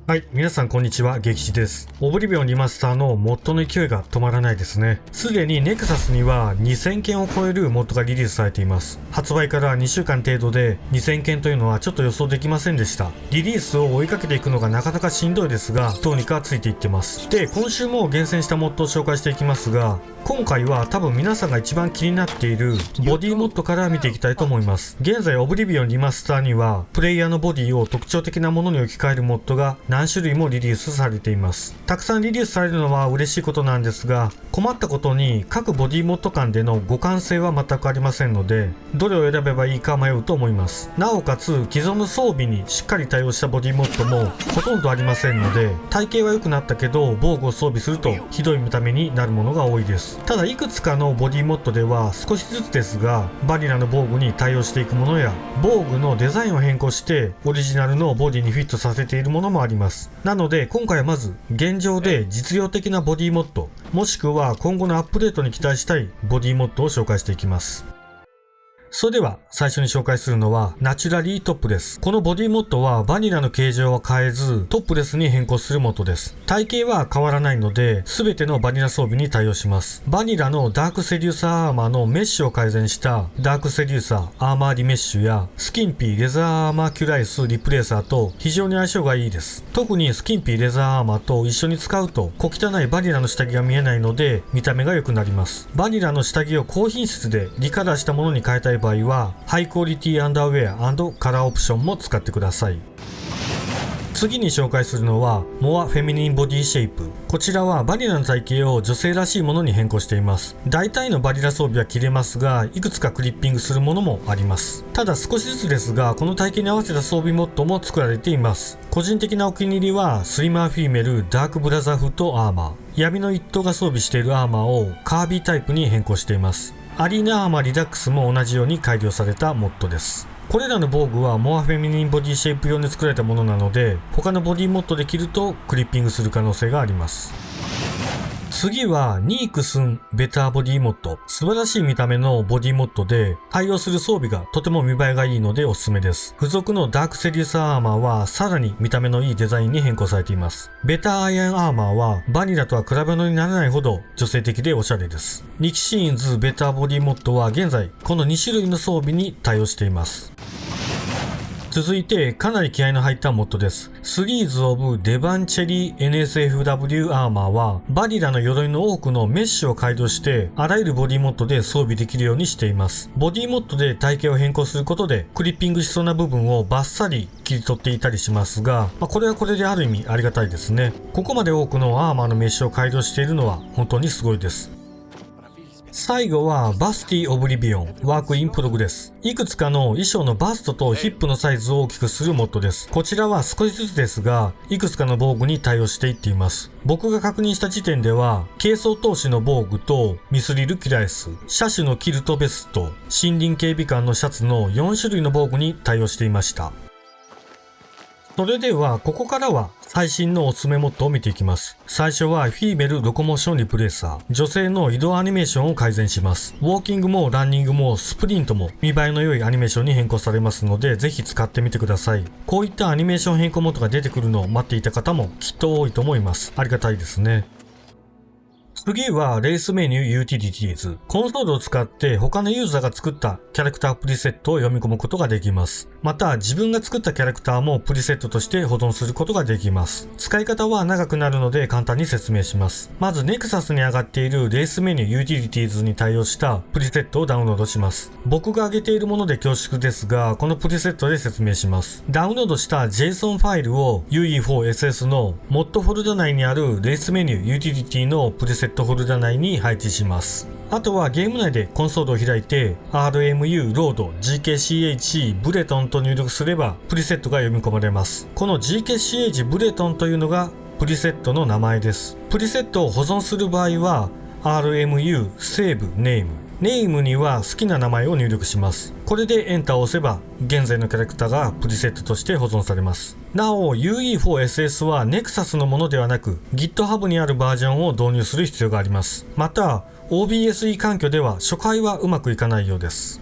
はい、皆さんこんにちは、激死です。オブリビオンリマスターのモッドの勢いが止まらないですね。すでにネクサスには2000件を超えるモッドがリリースされています。発売から2週間程度で2000件というのはちょっと予想できませんでした。リリースを追いかけていくのがなかなかしんどいですが、どうにかついていってます。で、今週も厳選したモッドを紹介していきますが、今回は多分皆さんが一番気になっているボディモッドから見ていきたいと思います。現在オブリビオンリマスターにはプレイヤーのボディを特徴的なものに置き換えるモッドが何種類もリリースされています。たくさんリリースされるのは嬉しいことなんですが、困ったことに各ボディモッド間での互換性は全くありませんので、どれを選べばいいか迷うと思います。なおかつ既存の装備にしっかり対応したボディモッドもほとんどありませんので、体型は良くなったけど防具を装備するとひどい見た目になるものが多いです。ただいくつかのボディモッドでは少しずつですがバニラの防具に対応していくものや、防具のデザインを変更してオリジナルのボディにフィットさせているものもあります。なので今回はまず現状で実用的なボディモッド、もしくは今後のアップデートに期待したいボディモッドを紹介していきます。それでは最初に紹介するのはナチュラリートップレス。このボディモッドはバニラの形状は変えずトップレスに変更するモッドです。体型は変わらないので全てのバニラ装備に対応します。バニラのダークセデューサーアーマーのメッシュを改善したダークセデューサーアーマーリメッシュやスキンピーレザーアーマーキュライスリプレーサーと非常に相性がいいです。特にスキンピーレザーアーマーと一緒に使うと小汚いバニラの下着が見えないので見た目が良くなります。バニラの下着を高品質でリカラーしたものに変えたい場合はハイクオリティアンダーウェア&カラーオプションも使ってください。次に紹介するのはモアフェミニンボディシェイプ。こちらはバニラの体型を女性らしいものに変更しています。大体のバニラ装備は着れますが、いくつかクリッピングするものもあります。ただ少しずつですが、この体型に合わせた装備モッドも作られています。個人的なお気に入りはスリマーフィメルダークブラザーフットアーマー。闇の一頭が装備しているアーマーをカービータイプに変更しています。アリーナアーマーリダックスも同じように改良されたモッドです。これらの防具はモアフェミニンボディシェイプ用に作られたものなので、他のボディモッドで着るとクリッピングする可能性があります。次はニークスンベターボディモッド。素晴らしい見た目のボディモッドで対応する装備がとても見栄えがいいのでおすすめです。付属のダークセデューサーアーマーはさらに見た目のいいデザインに変更されています。ベターアイアンアーマーはバニラとは比べ物にならないほど女性的でおしゃれです。ニキシーンズベターボディモッドは現在この2種類の装備に対応しています。続いてかなり気合の入ったモッドです。スリーズオブデバンチェリー NSFW アーマーはバニラの鎧の多くのメッシュを改良してあらゆるボディモッドで装備できるようにしています。ボディモッドで体型を変更することでクリッピングしそうな部分をバッサリ切り取っていたりしますが、これはこれである意味ありがたいですね。ここまで多くのアーマーのメッシュを改良しているのは本当にすごいです。最後はバスティオブリビオンワークインプログレス。いくつかの衣装のバストとヒップのサイズを大きくするモッドです。こちらは少しずつですがいくつかの防具に対応していっています。僕が確認した時点では軽装闘士の防具とミスリルキライス、車種のキルトベスト、森林警備官のシャツの4種類の防具に対応していました。それではここからは最新のおすすめモッドを見ていきます。最初はフィーメルロコモーションリプレーサー。女性の移動アニメーションを改善します。ウォーキングもランニングもスプリントも見栄えの良いアニメーションに変更されますのでぜひ使ってみてください。こういったアニメーション変更モッドが出てくるのを待っていた方もきっと多いと思います。ありがたいですね。次はレースメニューユーティリティーズ。コンソールを使って他のユーザーが作ったキャラクタープリセットを読み込むことができます。また自分が作ったキャラクターもプリセットとして保存することができます。使い方は長くなるので簡単に説明します。まずネクサスに上がっているレースメニューユーティリティーズに対応したプリセットをダウンロードします。僕が上げているもので恐縮ですがこのプリセットで説明します。ダウンロードした JSON ファイルを UE4SS の MOD フォルダ内にあるレースメニューユーティリティのプリセットフォルダ内に配置します。あとはゲーム内でコンソールを開いて RMU ロード GKCH ブレトンと入力すればプリセットが読み込まれます。この GKCH ブレトンというのがプリセットの名前です。プリセットを保存する場合は RMU セーブネーム。ネームには好きな名前を入力します。これでエンターを押せば現在のキャラクターがプリセットとして保存されます。なお UE4SS は Nexus のものではなく GitHub にあるバージョンを導入する必要があります。また OBSE 環境では初回はうまくいかないようです。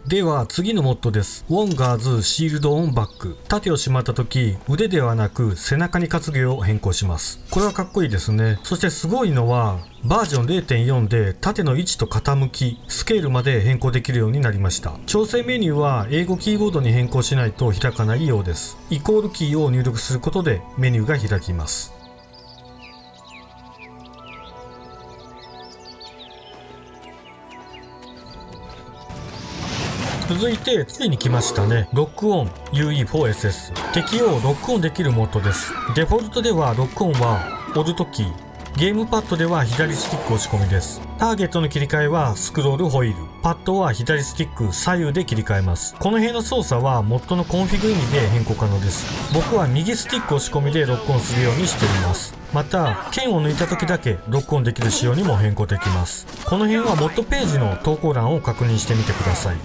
では次のモッドです。ウォンガーズシールドオンバック。盾をしまった時、腕ではなく背中に担げを変更します。これはかっこいいですね。そしてすごいのは、バージョン 0.4 で盾の位置と傾き、スケールまで変更できるようになりました。調整メニューは英語キーボードに変更しないと開かないようです。イコールキーを入力することでメニューが開きます。続いてついに来ましたね。ロックオン UE4SS。敵をロックオンできるモッドです。デフォルトではロックオンはオルトキー、ゲームパッドでは左スティック押し込みです。ターゲットの切り替えはスクロールホイール、パッドは左スティック左右で切り替えます。この辺の操作はモッドのコンフィグ意味で変更可能です。僕は右スティック押し込みでロックオンするようにしています。また剣を抜いた時だけロックオンできる仕様にも変更できます。この辺はモッドページの投稿欄を確認してみてください。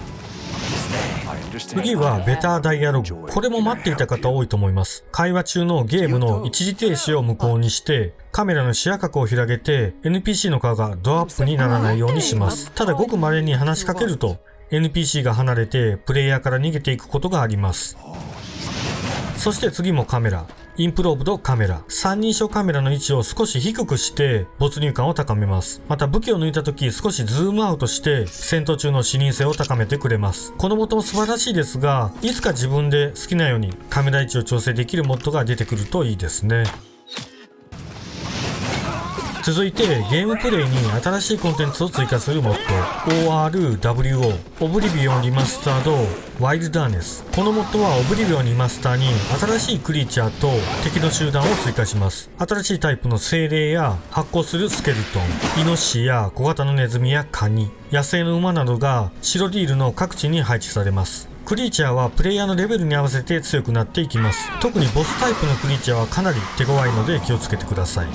次はベターダイアログ。これも待っていた方多いと思います。会話中のゲームの一時停止を無効にしてカメラの視野角を広げて NPC の顔がドアップにならないようにします。ただごく稀に話しかけると NPC が離れてプレイヤーから逃げていくことがあります。そして次もカメラ。インプローブドカメラ。三人称カメラの位置を少し低くして没入感を高めます。また武器を抜いた時少しズームアウトして戦闘中の視認性を高めてくれます。このモッドも素晴らしいですが、いつか自分で好きなようにカメラ位置を調整できるモッドが出てくるといいですね。続いてゲームプレイに新しいコンテンツを追加するモッド ORWO オブリビオンリマスタードワイルダーネス。このモッドはオブリビオンリマスターに新しいクリーチャーと敵の集団を追加します。新しいタイプの精霊や発光するスケルトン、イノシシや小型のネズミやカニ、野生の馬などが白ディールの各地に配置されます。クリーチャーはプレイヤーのレベルに合わせて強くなっていきます。特にボスタイプのクリーチャーはかなり手強いので気をつけてください。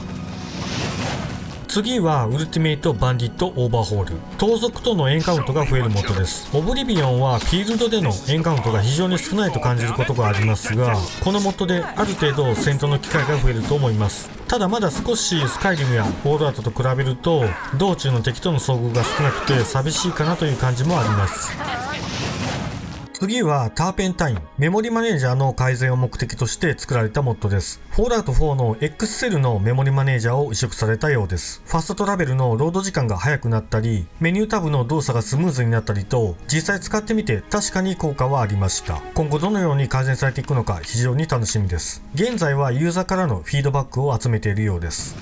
次はウルティメイトバンディットオーバーホール。盗賊とのエンカウントが増えるモッドです。オブリビオンはフィールドでのエンカウントが非常に少ないと感じることがありますが、このモッドである程度戦闘の機会が増えると思います。ただまだ少しスカイリムやフォールアウトと比べると道中の敵との遭遇が少なくて寂しいかなという感じもあります。次はターペンタイン。メモリマネージャーの改善を目的として作られたモッドです。フォールアウト4の X セルのメモリマネージャーを移植されたようです。ファストトラベルのロード時間が速くなったり、メニュータブの動作がスムーズになったりと、実際使ってみて確かに効果はありました。今後どのように改善されていくのか非常に楽しみです。現在はユーザーからのフィードバックを集めているようです。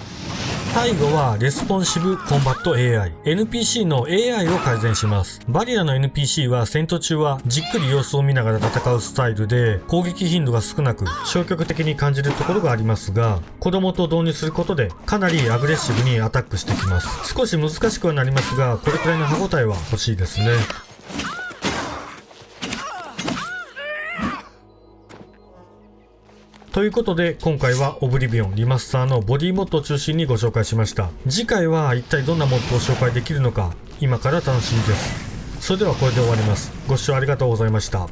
最後はレスポンシブコンバット AI。NPC の AI を改善します。バリアの NPC は戦闘中はじっくり様子を見ながら戦うスタイルで攻撃頻度が少なく消極的に感じるところがありますが、子供と導入することでかなりアグレッシブにアタックしてきます。少し難しくはなりますが、これくらいの歯応えは欲しいですね。ということで今回はオブリビオンリマスターのボディモッドを中心にご紹介しました。次回は一体どんなモッドを紹介できるのか今から楽しみです。それではこれで終わります。ご視聴ありがとうございました。